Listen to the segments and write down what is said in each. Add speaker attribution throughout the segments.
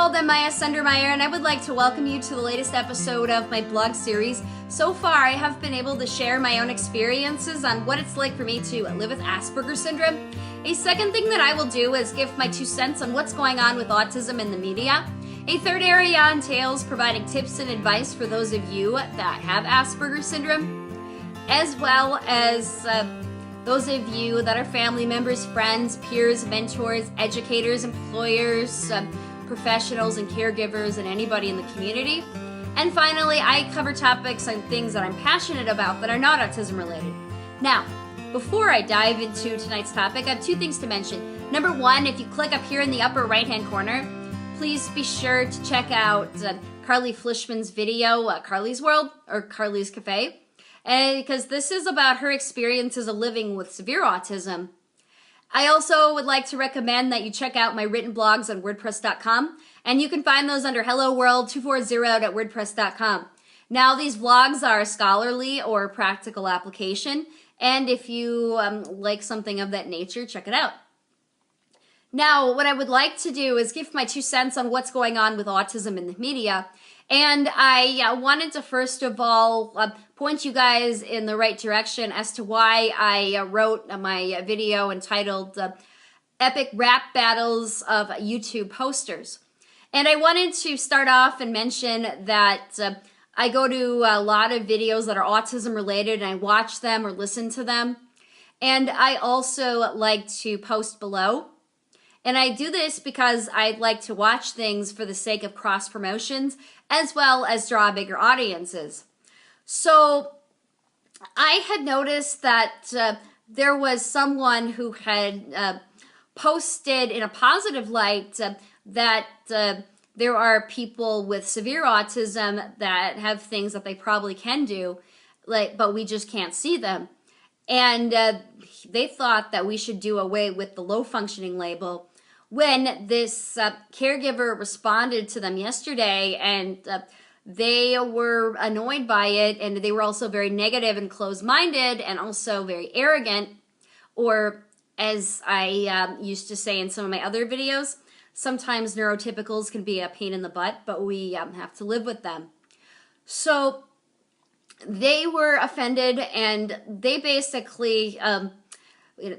Speaker 1: world, I'm Miyah Sundermeyer, and I would like to welcome you to the latest episode of my blog series. So far, I have been able to share my own experiences on what it's like for me to live with Asperger's syndrome. A second thing that I will do is give my 2 cents on what's going on with autism in the media. A third area entails providing tips and advice for those of you that have Asperger's syndrome, as well as those of you that are family members, friends, peers, mentors, educators, employers, professionals and caregivers, and anybody in the community. And finally, I cover topics on things that I'm passionate about that are not autism related. Now, before I dive into tonight's topic, I have 2 things to mention. Number 1, if you click up here in the upper right-hand corner, please be sure to check out Carly Fleischman's video, Carly's World, or Carly's Cafe, and because this is about her experiences of living with severe autism. I also would like to recommend that you check out my written blogs on WordPress.com, and you can find those under helloworld240@wordpress.com. Now, these vlogs are scholarly or practical application, and if you like something of that nature, check it out. Now, what I would like to do is give my 2 cents on what's going on with autism in the media. And I wanted to first of all point you guys in the right direction as to why I wrote my video entitled Epic Rap Battles of YouTube Posters. And I wanted to start off and mention that I go to a lot of videos that are autism related, and I watch them or listen to them. And I also like to post below. And I do this because I like to watch things for the sake of cross promotions, as well as draw bigger audiences. So I had noticed that there was someone who had posted in a positive light that there are people with severe autism that have things that they probably can do, but we just can't see them. And they thought that we should do away with the low functioning label, when this caregiver responded to them yesterday, and they were annoyed by it, and they were also very negative and closed-minded and also very arrogant, or as I used to say in some of my other videos, sometimes neurotypicals can be a pain in the butt, but we have to live with them. So they were offended, and they basically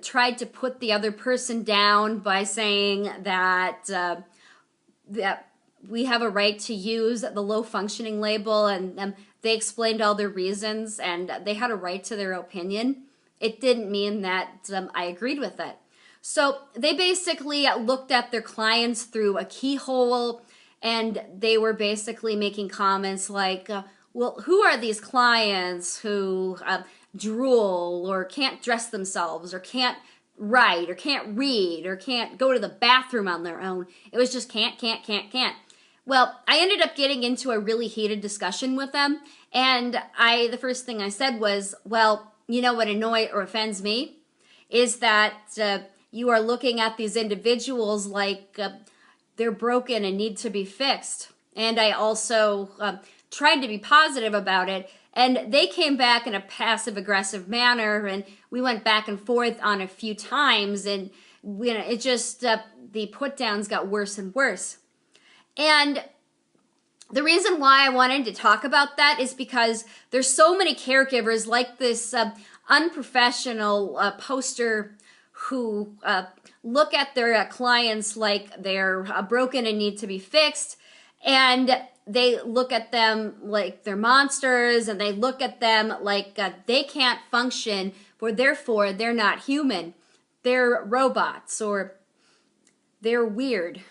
Speaker 1: tried to put the other person down by saying that that we have a right to use the low functioning label, and they explained all their reasons, and they had a right to their opinion. It didn't mean that I agreed with it. So they basically looked at their clients through a keyhole, and they were basically making comments like, well, who are these clients who drool or can't dress themselves or can't write or can't read or can't go to the bathroom on their own? It was just can't. Well, I ended up getting into a really heated discussion with them, and the first thing I said was, well, you know what annoys or offends me is that you are looking at these individuals like they're broken and need to be fixed. And I also tried to be positive about it, and they came back in a passive-aggressive manner, and we went back and forth on a few times, and it just, the put-downs got worse and worse. And the reason why I wanted to talk about that is because there's so many caregivers like this unprofessional poster who look at their clients like they're broken and need to be fixed, and they look at them like they're monsters, and they look at them like they can't function, for therefore they're not human. They're robots, or they're weird.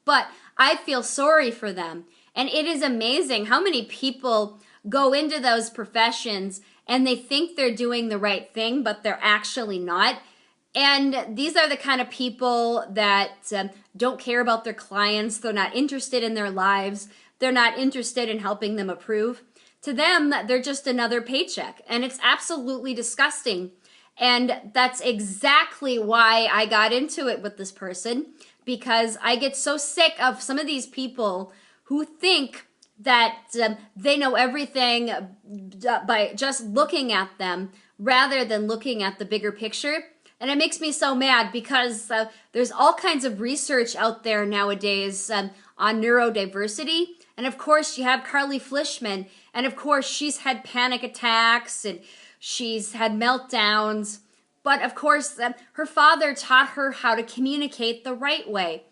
Speaker 1: But I feel sorry for them. And it is amazing how many people go into those professions and they think they're doing the right thing, but they're actually not. And these are the kind of people that don't care about their clients. They're not interested in their lives. They're not interested in helping them improve. To them, they're just another paycheck, and it's absolutely disgusting. And that's exactly why I got into it with this person, because I get so sick of some of these people who think that they know everything by just looking at them rather than looking at the bigger picture. And it makes me so mad because there's all kinds of research out there nowadays on neurodiversity. And of course, you have Carly Fleischman. And of course, she's had panic attacks and she's had meltdowns. But of course, her father taught her how to communicate the right way.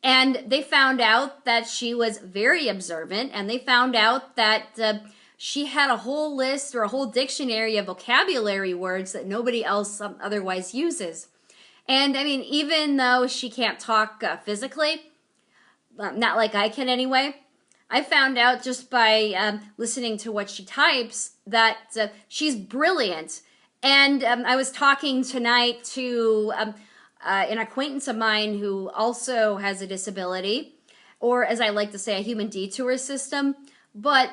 Speaker 1: And they found out that she was very observant, and they found out that she had a whole list or a whole dictionary of vocabulary words that nobody else otherwise uses. And I mean, even though she can't talk physically, not like I can anyway, I found out just by listening to what she types that she's brilliant. And I was talking tonight to an acquaintance of mine who also has a disability, or as I like to say, a human detour system. But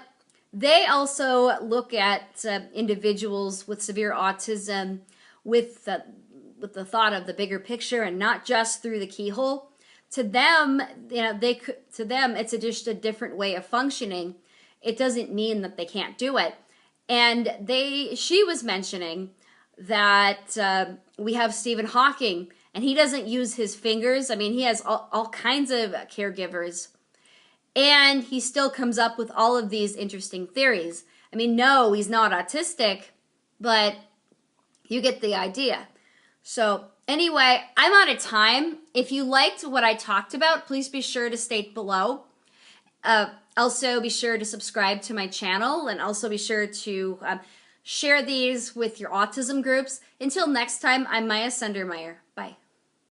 Speaker 1: they also look at individuals with severe autism with the thought of the bigger picture and not just through the keyhole. To them, it's just a different way of functioning. It doesn't mean that they can't do it. And she was mentioning that we have Stephen Hawking, and he doesn't use his fingers. I mean, he has all kinds of caregivers, and he still comes up with all of these interesting theories. I mean, no, he's not autistic, but you get the idea. So anyway, I'm out of time. If you liked what I talked about, please be sure to state below. Also, be sure to subscribe to my channel, and also be sure to share these with your autism groups. Until next time, I'm Miyah Sundermeyer. Bye.